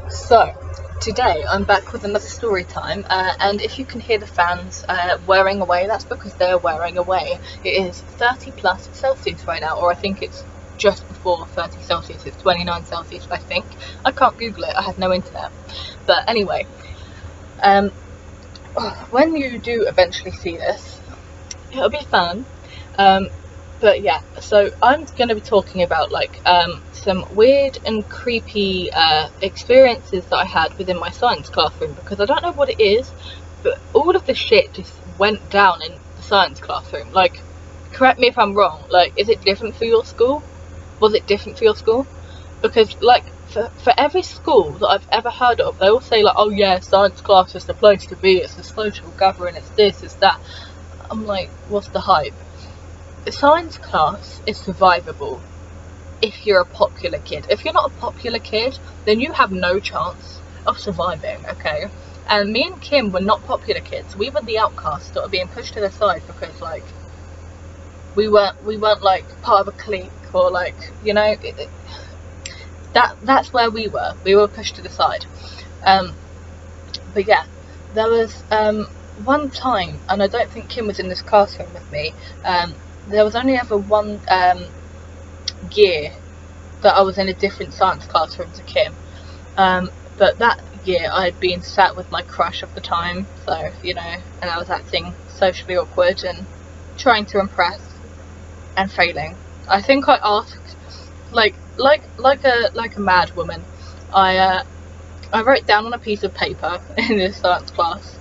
So, today I'm back with another story time, and if you can hear the fans whirring away, that's because they're whirring away. It is 30 plus Celsius right now, or I think it's just before 30 Celsius, it's 29 Celsius, I think. I can't Google it, I have no internet. But anyway, when you do eventually see this, it'll be fun. But yeah, so I'm going to be talking about some weird and creepy experiences that I had within my science classroom, because I don't know what it is, but all of the shit just went down in the science classroom. Like, correct me if I'm wrong, like, is it different for your school? Was it different for your school? Because, like, for every school that I've ever heard of, they all say, like, oh yeah, science class is the place to be, it's a social gathering, it's this, it's that. I'm like, what's the hype? Science class is survivable if you're a popular kid. If you're not a popular kid, then you have no chance of surviving, okay? And me and Kim were not popular kids. We were the outcasts that were being pushed to the side because, like, we weren't like part of a clique, or like, you know, that's where we were. We were pushed to the side. But yeah, there was one time, and I don't think Kim was in this classroom with me. There was only ever one year that I was in a different science classroom to Kim, but that year I'd been sat with my crush of the time, so, you know, and I was acting socially awkward and trying to impress and failing. I think I asked, like a mad woman, I wrote down on a piece of paper in this science class,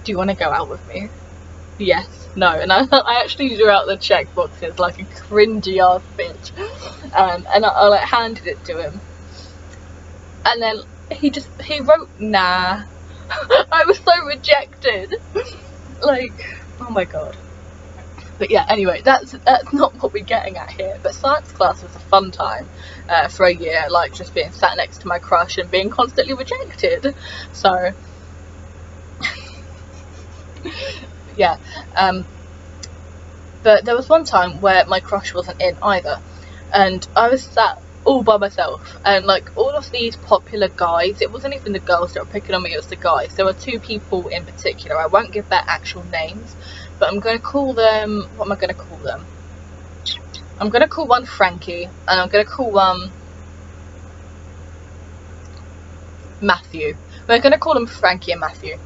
do you want to go out with me? Yes, no, and I actually drew out the check boxes like a cringy ass bitch, and I like handed it to him, and then he wrote nah. I was so rejected, like, oh my god. But yeah, anyway, that's not what we're getting at here. But science class was a fun time for a year, like just being sat next to my crush and being constantly rejected. So yeah, but there was one time where my crush wasn't in either, and I was sat all by myself, and like all of these popular guys, it wasn't even the girls that were picking on me, it was the guys. There were two people in particular, I won't give their actual names, but I'm going to call them, what am I going to call them? I'm going to call one Frankie, and I'm going to call one Matthew. We're going to call them Frankie and Matthew.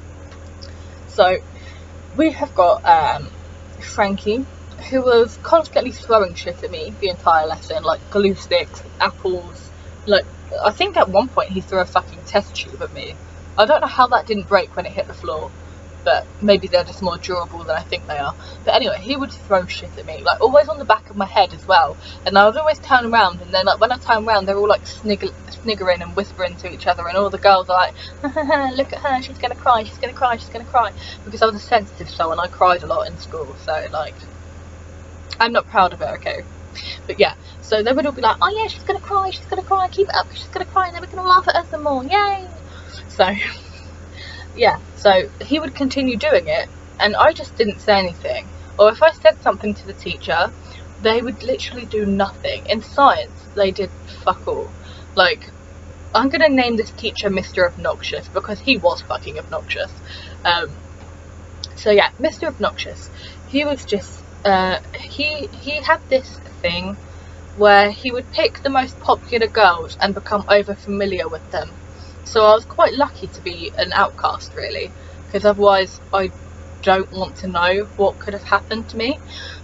So we have got Frankie, who was constantly throwing shit at me the entire lesson, like glue sticks, apples, like, I think at one point he threw a fucking test tube at me. I don't know how that didn't break when it hit the floor, but maybe they're just more durable than I think they are. But anyway, he would throw shit at me, like always on the back of my head as well, and I would always turn around, and then like when I turn around, they're all like sniggering and whispering to each other, and all the girls are like, look at her, she's gonna cry, she's gonna cry, she's gonna cry, because I was a sensitive soul and I cried a lot in school, so like, I'm not proud of it, okay? But yeah, so they would all be like, oh yeah, she's gonna cry, keep it up, she's gonna cry, and then we're gonna laugh at her some more, yay! So yeah, so he would continue doing it, and I just didn't say anything. Or if I said something to the teacher, they would literally do nothing. In science, they did fuck all. Like, I'm gonna name this teacher Mr. Obnoxious, because he was fucking obnoxious. So yeah, Mr. Obnoxious. He was just, he had this thing where he would pick the most popular girls and become over familiar with them. So I was quite lucky to be an outcast, really, because otherwise I don't want to know what could have happened to me.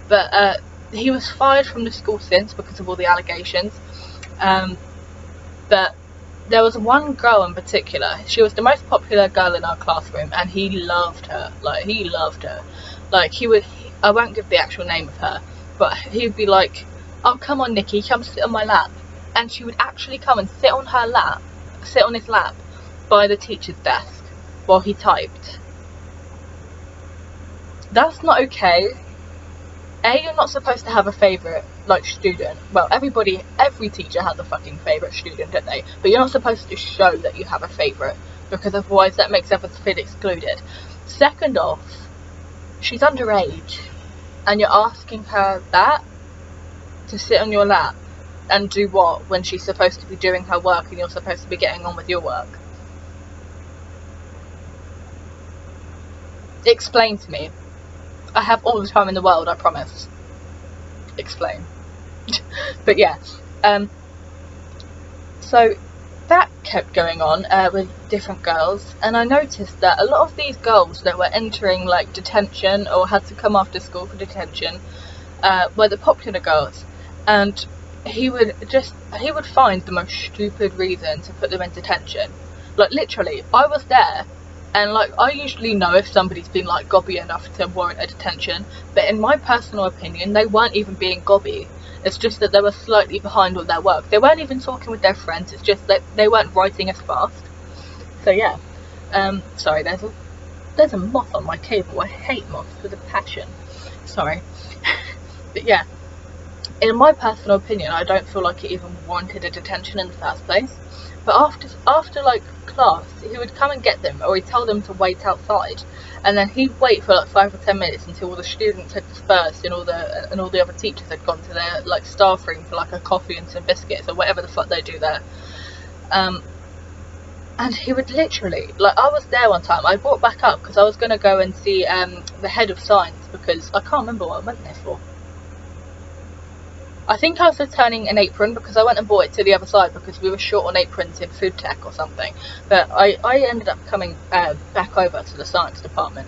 But he was fired from the school since because of all the allegations. But there was one girl in particular. She was the most popular girl in our classroom, and he loved her. Like, he loved her. Like, I won't give the actual name of her, but he would be like, oh, come on, Nikki, come sit on my lap. And she would actually come and sit on his lap by the teacher's desk while he typed. That's not okay. You're not supposed to have a favourite, like, student. Well, every teacher has a fucking favourite student, don't they? But you're not supposed to show that you have a favourite, because otherwise that makes others feel excluded. Second off, she's underage, and you're asking her that to sit on your lap and do what when she's supposed to be doing her work and you're supposed to be getting on with your work? Explain to me. I have all the time in the world, I promise. Explain. But yeah, so that kept going on with different girls, and I noticed that a lot of these girls that were entering like detention or had to come after school for detention were the popular girls, and he would find the most stupid reason to put them in detention. Like literally, I was there, and like I usually know if somebody's been like gobby enough to warrant a detention, but in my personal opinion, they weren't even being gobby. It's just that they were slightly behind on their work. They weren't even talking with their friends. It's just that they weren't writing as fast. So yeah, sorry, there's a moth on my cable. I hate moths with a passion. Sorry, but yeah. In my personal opinion, I don't feel like it even warranted a detention in the first place. But after like class, he would come and get them, or he'd tell them to wait outside, and then he'd wait for like 5 or 10 minutes until all the students had dispersed and all the other teachers had gone to their like staff room for like a coffee and some biscuits or whatever the fuck they do there. And he would literally, like, I was there one time. I brought back up because I was gonna go and see the head of science, because I can't remember what I went there for. I think I was returning an apron because I went and bought it to the other side because we were short on aprons in food tech or something. But I ended up coming back over to the science department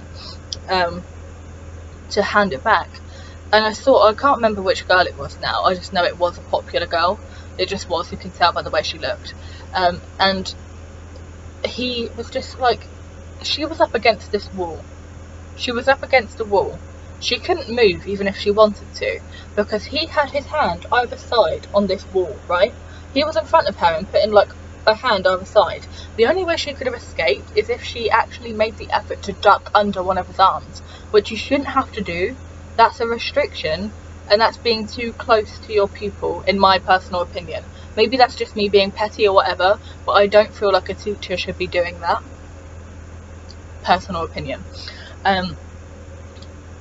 to hand it back. And I can't remember which girl it was now. I just know it was a popular girl. It just was, you can tell by the way she looked. And he was just like, she was up against this wall. She was up against the wall. She couldn't move even if she wanted to, because he had his hand either side on this wall, right? He was in front of her and putting like a hand either side. The only way she could have escaped is if she actually made the effort to duck under one of his arms, which you shouldn't have to do. That's a restriction, and that's being too close to your pupil, in my personal opinion. Maybe that's just me being petty or whatever, but I don't feel like a teacher should be doing that. Personal opinion.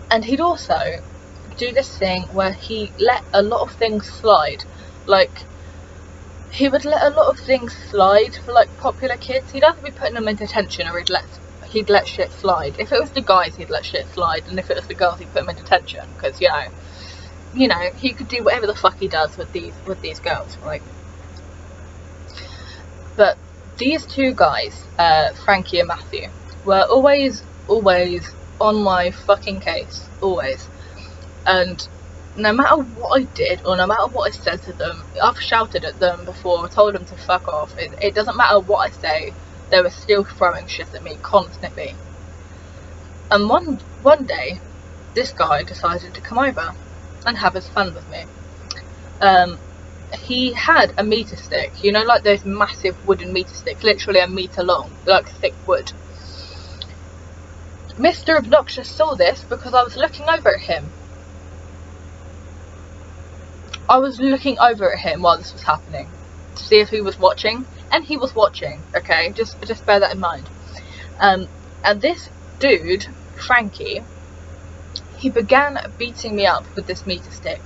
And he'd also do this thing where he let a lot of things slide. Like, he would let a lot of things slide for like popular kids. He'd either be putting them in detention or he'd let shit slide. If it was the guys, he'd let shit slide, and if it was the girls, he'd put them in detention, because you know, he could do whatever the fuck he does with these girls, right? But these two guys, Frankie and Matthew, were always on my fucking case, always. And no matter what I did, or no matter what I said to them, I've shouted at them before, told them to fuck off. It doesn't matter what I say, they were still throwing shit at me constantly. And one day, this guy decided to come over and have his fun with me. He had a meter stick, you know, like those massive wooden meter sticks, literally a meter long, like thick wood. Mr. Obnoxious saw this because I was looking over at him. I was looking over at him while this was happening to see if he was watching, and he was watching, okay? Just bear that in mind. And this dude, Frankie, he began beating me up with this meter stick.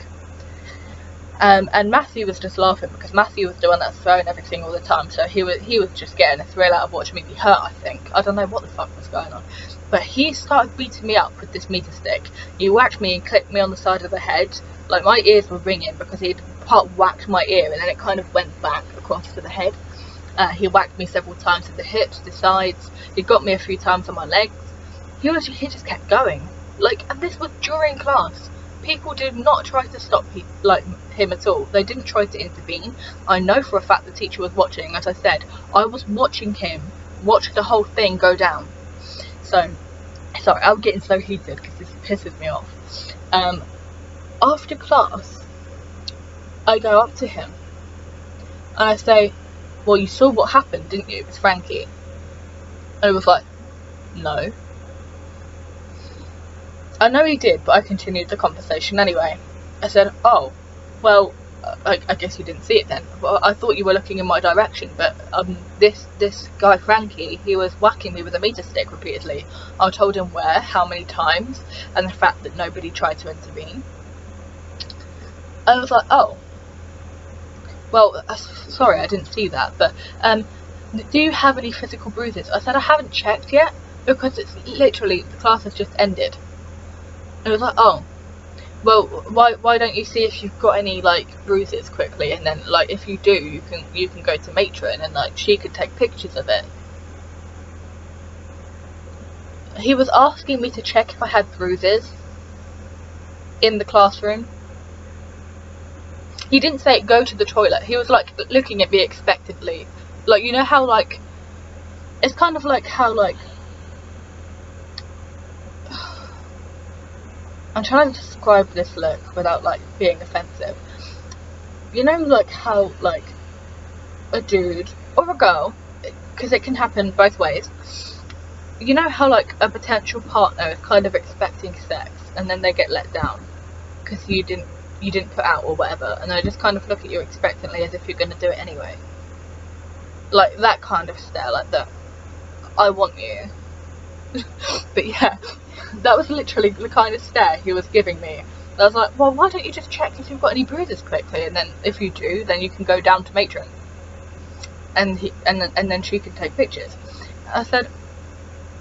And Matthew was just laughing because Matthew was the one that's throwing everything all the time, so he was just getting a thrill out of watching me be hurt, I think. I don't know what the fuck was going on. But he started beating me up with this meter stick. He whacked me and clipped me on the side of the head. Like, my ears were ringing because he'd whacked my ear and then it kind of went back across to the head. He whacked me several times at the hips, the sides. He got me a few times on my legs. He just kept going. Like, and this was during class. People did not try to stop him at all. They didn't try to intervene. I know for a fact the teacher was watching. As I said, I was watching him watch the whole thing go down. So, sorry, I'm getting so heated because this pisses me off. After class, I go up to him and I say, well, you saw what happened, didn't you? It was Frankie. And he was like, no. I know he did, but I continued the conversation anyway. I said, oh, well, I guess you didn't see it then. Well, I thought you were looking in my direction, but this guy Frankie, he was whacking me with a meter stick repeatedly. I told him where, how many times, and the fact that nobody tried to intervene. I was like, oh, well, sorry, I didn't see that, but do you have any physical bruises? I said, I haven't checked yet, because it's literally, the class has just ended. It was like, oh, well, why don't you see if you've got any like bruises quickly, and then like if you do, you can go to matron and like she could take pictures of it. He was asking me to check if I had bruises in the classroom. He didn't say go to the toilet. He was like looking at me expectantly, like, you know how like, it's kind of like how like, I'm trying to describe this look without like being offensive. You know, like how like a dude or a girl, because it can happen both ways. You know how like a potential partner is kind of expecting sex and then they get let down because you didn't put out or whatever, and they just kind of look at you expectantly as if you're going to do it anyway. Like that kind of stare, like that. I want you. But yeah, that was literally the kind of stare he was giving me. And I was like, well, why don't you just check if you've got any bruises quickly, and then if you do, then you can go down to matron, and then she can take pictures. I said,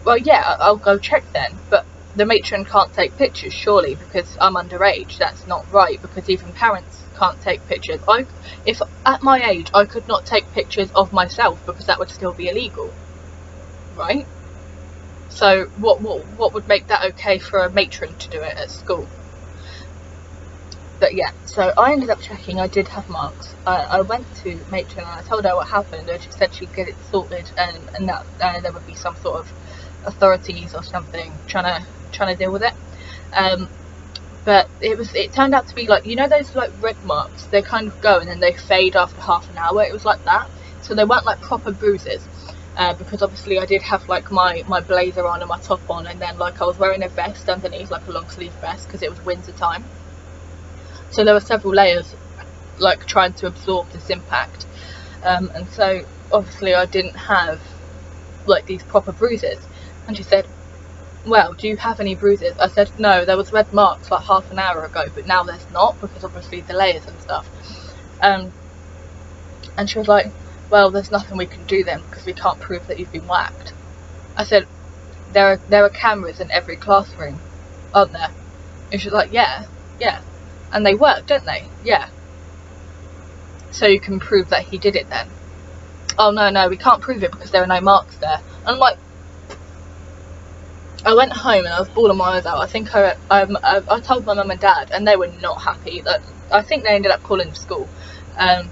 well, yeah, I'll go check then, but the matron can't take pictures, surely, because I'm underage. That's not right, because even parents can't take pictures. If at my age I could not take pictures of myself, because that would still be illegal, right? So what would make that okay for a matron to do it at school? But yeah, so I ended up checking. I did have marks. I went to matron and I told her what happened, and she said she'd get it sorted, and that there would be some sort of authorities or something trying to deal with it. But it turned out to be like, you know those like red marks, they kind of go and then they fade after half an hour. It was like that. So they weren't like proper bruises, because obviously I did have like my blazer on and my top on, and then like I was wearing a vest underneath, like a long sleeve vest, because it was winter time. So there were several layers like trying to absorb this impact, and so obviously I didn't have like these proper bruises. And she said, well, do you have any bruises? I said, no, there was red marks like half an hour ago, but now there's not, because obviously the layers and stuff. And she was like, well, there's nothing we can do then, because we can't prove that you've been whacked. I said, there are cameras in every classroom, aren't there? And she was like, yeah, and they work, don't they? Yeah. So you can prove that he did it then? Oh no, we can't prove it because there are no marks there. And I'm like, I went home and I was bawling my eyes out. I think I told my mum and dad, and they were not happy. That I think they ended up calling the school, and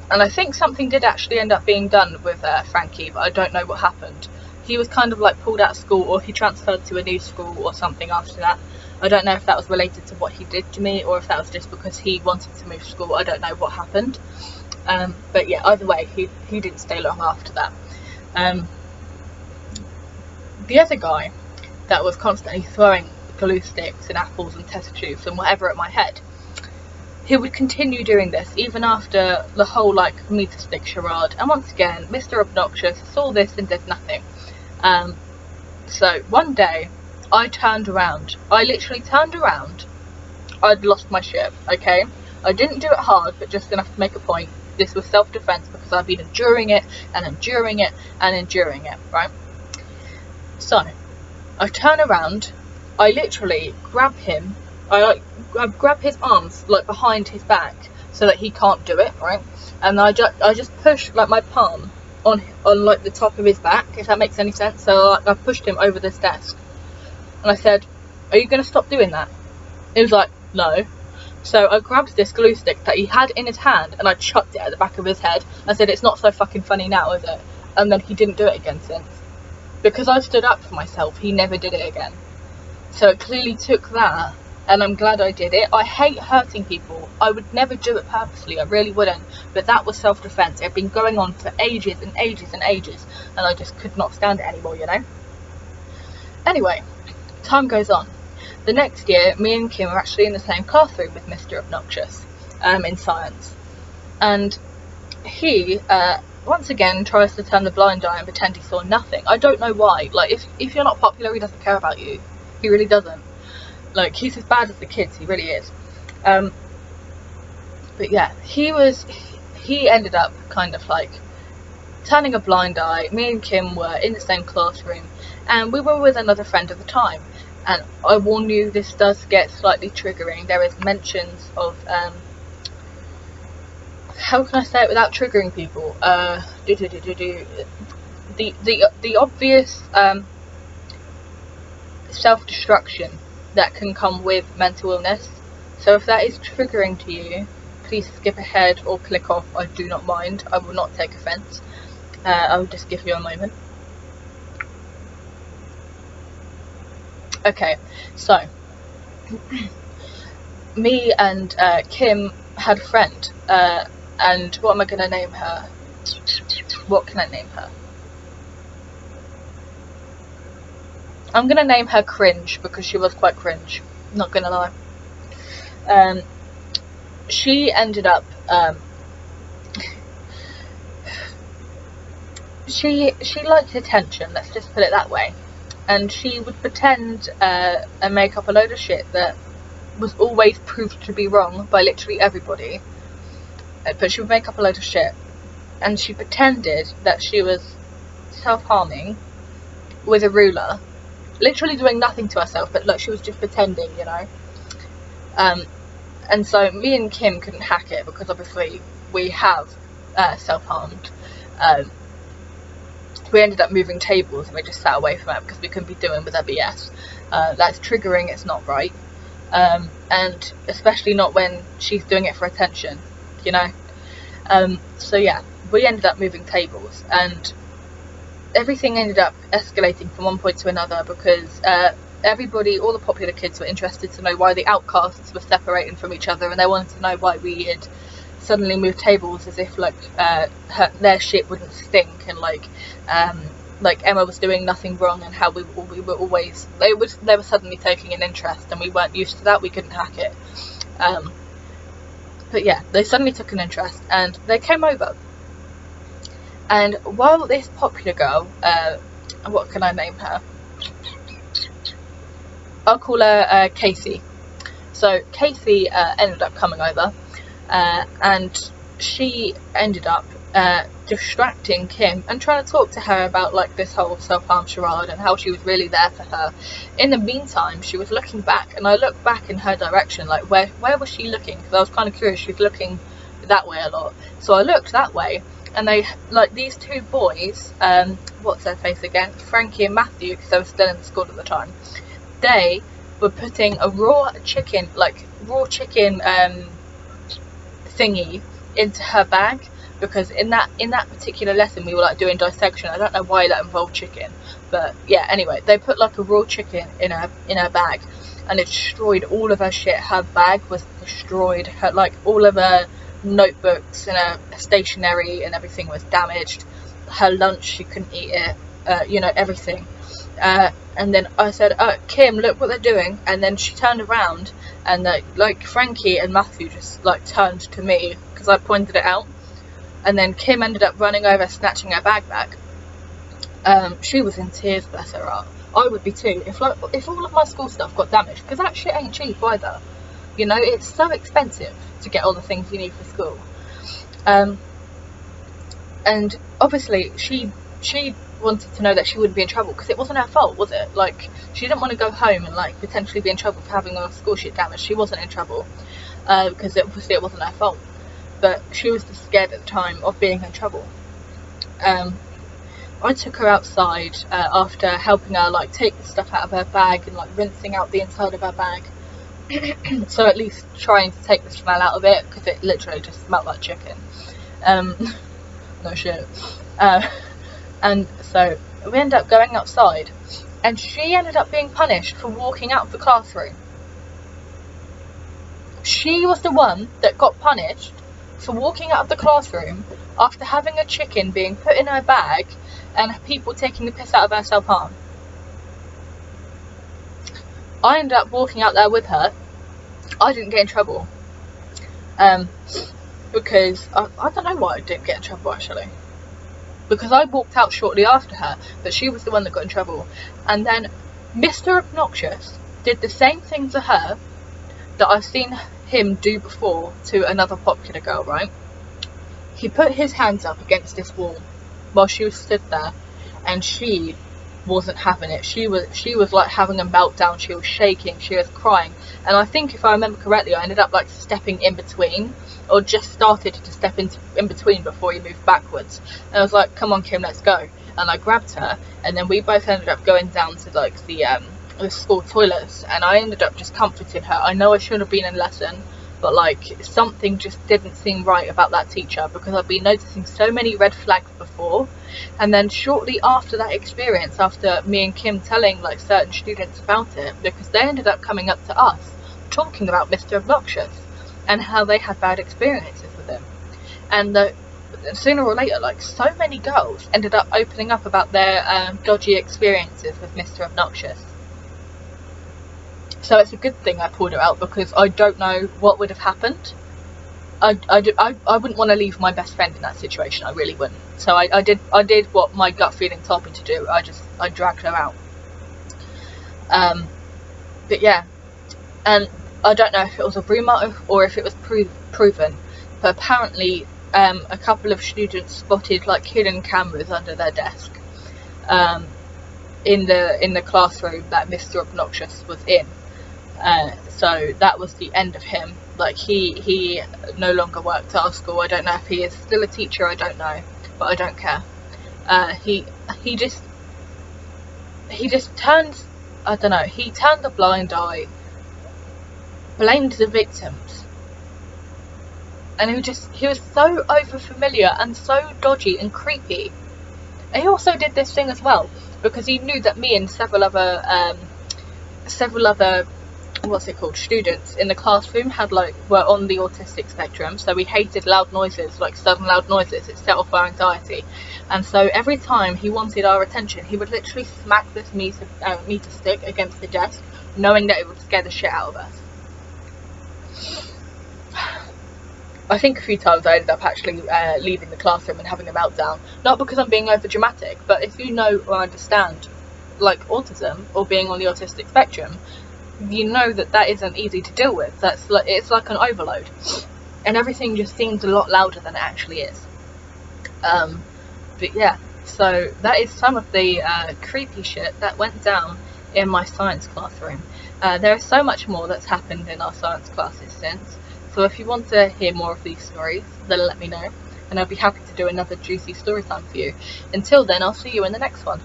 I think something did actually end up being done with Frankie, but I don't know what happened. He was kind of like pulled out of school, or he transferred to a new school or something after that. I don't know if that was related to what he did to me, or if that was just because he wanted to move school. I don't know what happened, but yeah, either way, he didn't stay long after that. The other guy that was constantly throwing glue sticks and apples and test tubes and whatever at my head, he would continue doing this even after the whole like meter stick charade. And once again, Mr. Obnoxious saw this and did nothing. So one day I turned around. I literally turned around. I'd lost my shit, okay? I didn't do it hard, but just enough to make a point. This was self-defense because I've been enduring it and enduring it and enduring it, right? So I turn around, I literally grab him, I grab his arms like behind his back so that he can't do it, right? And I just push like my palm on like the top of his back, if that makes any sense. So I pushed him over this desk, and I said, are you going to stop doing that? He was like, no. So I grabbed this glue stick that he had in his hand and I chucked it at the back of his head. I said, it's not so fucking funny now, is it? And then he didn't do it again since. Because I stood up for myself, he never did it again. So it clearly took that, and I'm glad I did it. I hate hurting people. I would never do it purposely, I really wouldn't. But that was self-defense. It had been going on for ages and ages and ages, and I just could not stand it anymore, you know? Anyway, time goes on. The next year, me and Kim were actually in the same classroom with Mr. Obnoxious, in science. And he, once again, tries to turn the blind eye and pretend he saw nothing. I don't know why. Like, if you're not popular, he doesn't care about you. He really doesn't. Like, he's as bad as the kids. He really is. But yeah, he ended up kind of like turning a blind eye. Me and Kim were in the same classroom, and we were with another friend at the time. And I warn you, this does get slightly triggering. There is mentions of how can I say it without triggering people? The obvious self-destruction that can come with mental illness. So if that is triggering to you, please skip ahead or click off. I do not mind. I will not take offence. I will just give you a moment. Okay, so me and Kim had a friend, and what am I going to name her? What can I name her? I'm going to name her Cringe, because she was quite cringe, not going to lie. She ended up, she liked attention, let's just put it that way. And she would pretend and make up a load of shit that was always proved to be wrong by literally everybody. But she would make up a load of shit, and she pretended that she was self-harming with a ruler, literally doing nothing to herself, but like she was just pretending, you know. And so me and Kim couldn't hack it, because obviously we have self-harmed. We ended up moving tables, and we just sat away from her because we couldn't be doing with her BS. That's triggering, it's not right. And especially not when she's doing it for attention, you know. So yeah, we ended up moving tables, and everything ended up escalating from one point to another, because everybody, all the popular kids, were interested to know why the outcasts were separating from each other, and they wanted to know why we had suddenly moved tables, as if like their shit wouldn't stink, and like Emma was doing nothing wrong, and how we were always, they were suddenly taking an interest, and we weren't used to that. We couldn't hack it. But yeah, they suddenly took an interest, and they came over. And while this popular girl, what can I name her? I'll call her Casey. So Casey ended up coming over, and she ended up distracting Kim and trying to talk to her about like this whole self-harm charade and how she was really there for her. In the meantime, she was looking back, and I looked back in her direction, like where was she looking? Because I was kind of curious. She was looking that way a lot, so I looked that way, and they, like, these two boys, what's their face again? Frankie and Matthew, because they were still in school at the time. They were putting a raw chicken thingy into her bag, because in that particular lesson we were like doing dissection. I don't know why that involved chicken, but yeah, anyway, they put like a raw chicken in her bag, and it destroyed all of her shit. Her bag was destroyed, her, like, all of her notebooks and her stationery and everything was damaged. Her lunch, she couldn't eat it, you know, everything. And then I said, Kim, look what they're doing. And then she turned around, and like Frankie and Matthew just like turned to me because I pointed it out. And then Kim ended up running over, snatching her bag back. She was in tears, bless her heart. I would be too, if all of my school stuff got damaged, because that shit ain't cheap either. You know, it's so expensive to get all the things you need for school. And obviously she wanted to know that she wouldn't be in trouble, because it wasn't her fault, was it? Like, she didn't want to go home and like potentially be in trouble for having her school shit damaged. She wasn't in trouble, because obviously it wasn't her fault, but she was just scared at the time of being in trouble. I took her outside after helping her like take the stuff out of her bag and like rinsing out the inside of her bag. So at least trying to take the smell out of it, because it literally just smelled like chicken. No shit. And so we ended up going outside, and she ended up being punished for walking out of the classroom. She was the one that got punished for walking out of the classroom after having a chicken being put in her bag and people taking the piss out of her self-harm. I ended up walking out there with her. I didn't get in trouble, because I don't know why I didn't get in trouble, actually, because I walked out shortly after her, but she was the one that got in trouble. And then Mr. Obnoxious did the same thing to her that I've seen him do before to another popular girl, right? He put his hands up against this wall, while she was stood there, and she wasn't having it. She was like having a meltdown. She was shaking, she was crying, and I think, if I remember correctly, I ended up like stepping in between, or just started to step in between before he moved backwards, and I was like, come on Kim, let's go. And I grabbed her, and then we both ended up going down to like the school toilets, and I ended up just comforting her. I know I should have been in lesson, but like something just didn't seem right about that teacher, because I've been noticing so many red flags before. And then shortly after that experience, after me and Kim telling like certain students about it, because they ended up coming up to us talking about Mr. Obnoxious and how they had bad experiences with him, and sooner or later, like, so many girls ended up opening up about their dodgy experiences with Mr. Obnoxious. So it's a good thing I pulled it out, because I don't know what would have happened. I wouldn't want to leave my best friend in that situation. I really wouldn't. So I did what my gut feeling told me to do. I dragged her out. But yeah, and I don't know if it was a rumour or if it was proven, but apparently a couple of students spotted like hidden cameras under their desk in the classroom that Mr. Obnoxious was in. So that was the end of him. Like, he no longer worked at our school. I don't know if he is still a teacher, I don't know, but I don't care. He just turned, I don't know, he turned a blind eye, blamed the victims, and he was so over familiar and so dodgy and creepy. And he also did this thing as well, because he knew that me and several other students in the classroom were on the autistic spectrum, so we hated loud noises, like sudden loud noises. It set off our anxiety, and so every time he wanted our attention, he would literally smack this meter stick against the desk, knowing that it would scare the shit out of us. I think a few times I ended up actually leaving the classroom and having a meltdown, not because I'm being over dramatic, but if you know or understand like autism or being on the autistic spectrum, you know that isn't easy to deal with. It's like an overload, and everything just seems a lot louder than it actually is. But yeah, so that is some of the creepy shit that went down in my science classroom. There is so much more that's happened in our science classes since, so if you want to hear more of these stories, then let me know, and I'll be happy to do another juicy story time for you. Until then, I'll see you in the next one.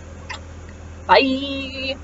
Bye!